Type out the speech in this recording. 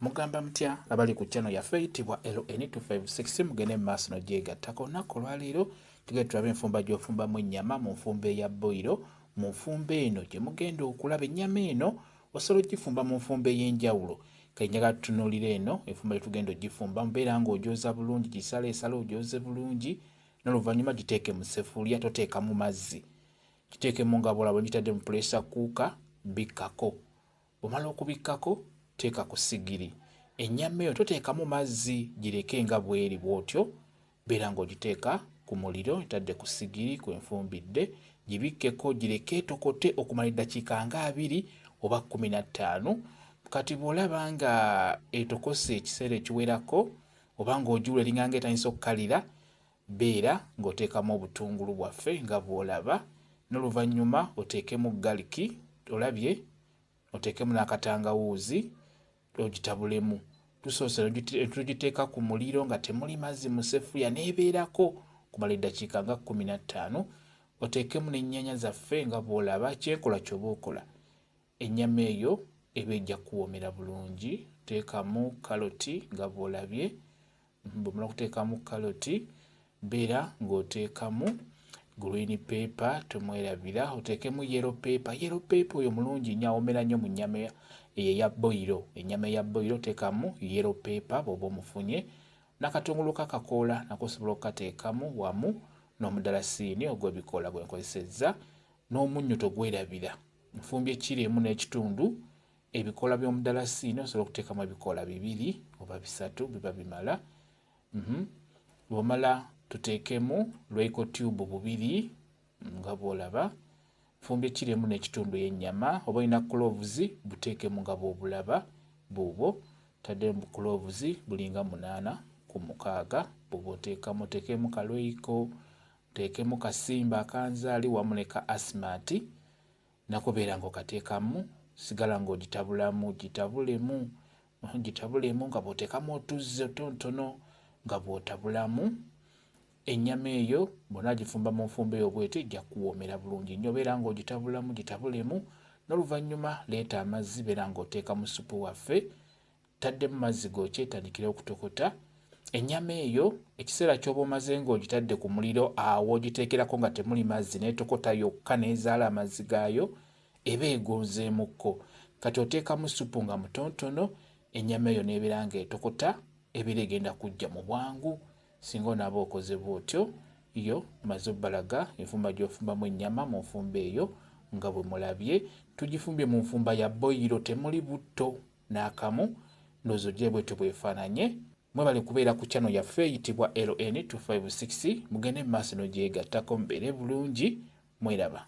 Mugamba mutya abali ku channel yaffe eyitibwa LN256 mugende mu maaso n'ogyegattako. Olunaku olwaleero tugenda tulabe enfumba gy'ofumbamu ennyama mu nfumba eya boyiro. Mu nfumba eno gye mugenda okulaba ennyama eno osobola ogifumba mu nfumba ey'enjawulo. Kenyaga tutunuulira eno enfumba gye tugenda ogifumba mubeera ng'ogyoza bulungi, gisaleesale ogyoze bulungi, n'oluvannyuma giteeke mu ssefuliya, toteekamu mazzi. Giteekemu nga bw'olaba gitadde mu pressure cooker, bikkako. Omala okubikkako teeka ku sigiri. Ennyama eyo toteekamu mazzi, gireke nga bw'eri bw'otyo. Beera ng'ogiteeka ku muliro, etadde ku sigiri kwenfumbidde, gibikkeko gireke etokote okumala eddakiika nga 20 oba 15. Kati bw'olaba nga etokose ekiseera ekiwerako oba ng'ogiwula eringa ng'etandise okkalira, beera ng'oteekamu obutungulu bwaffe nga bw'olaba, n'oluvannyuma oteekemu galiki, olabye, oteekemu n'akatangawuuzi, ogitabulemu. Tusoose tugiteeka ku muliro nga temuli mazzi mu ssefuliya n'ebeerako kumala eddakiika nga 15. Oteekemu n'ennyaanya zaffe nga bw'olaba, kyenkola ky'oba okola. Ennyama eyo eba ejja kuwoomera bulungi. Teekamu kaloti nga bw'olabye. Bw'omala okuteekamu kaloti, beera ng'oteekamu green paper, tomwerabira. Oteekemu yellow paper. Yellow paper oyo mulungi nnyo, awoomera nnyo mu nnyama eya boyiro. Ennyama eya boyiro teekamu yellow paper bw'oba omufunye. N'akatungulu kakakoola nako osobola okukateekamu wamu n'omudalasini ogw'ebikoola gwe nkozesezza, n'omunnyo togwerabira. Nfumbye kiro emu n'ekitundu. Ebikoola by'omudalasini osobola okuteekamu ebikoola 2 oba 3 biba bimala. Bw'omala tuteekemu Royco tube 2 nga bw'olaba. Nfumbye kiro emu n'ekitundu y'ennyama. Oba olina cloves buteekemu nga bw'obulaba buubwo. Taddemu cloves bulinga 8 ku 6 bw'oba oteekamu. Oteekemu ka Royco, oteekemu kasimba akanzaali wamu ne ka asmati. Nako beera ng'okateekamu, sigala ng'ogitabulamu, gitabulemu nga bw'oteekamu otuzzi otonotono nga bw'otabulamu. Ennyama eyo bw'onaagifumba mu nfumba eyo bw'eti ejja kuwoomera bulungi nnyo. Beera ng'ogitabulamu, gitabulemu, n'oluvannyuma leeta amazzi, beera ng'oteeka mu supu waffe. Taddemu mazzi gookye etandikire okutokota. Ennyama eyo ekiseera ky'oba omaze ng'ogitadde ku muliro, awo ogiteekerako nga temuli mazzi, n'etokota yokka n'ezaala amazzi gaayo, eba egonzeemukko. Kati oteekamu supu nga mutonotono, ennyama eyo n'ebeera ng'etokota, ebeera egenda kujja mu bwangu. Singa onaaba okoze bw'otyo, yo maze obbalaga enfumba gy'ofumbamu ennyama mu nfumba eyo nga bwe mulabye. Tugifumbye mu nfumba ya boyiro, temuli butto n'akamu. Ndowooza gye bwetyo bwefaananye. Mwebale kubeera ku channel yaffe eyitibwa LN256. Mugende mu maaso n'ogyegattako, mubeere bulungi, mweraba.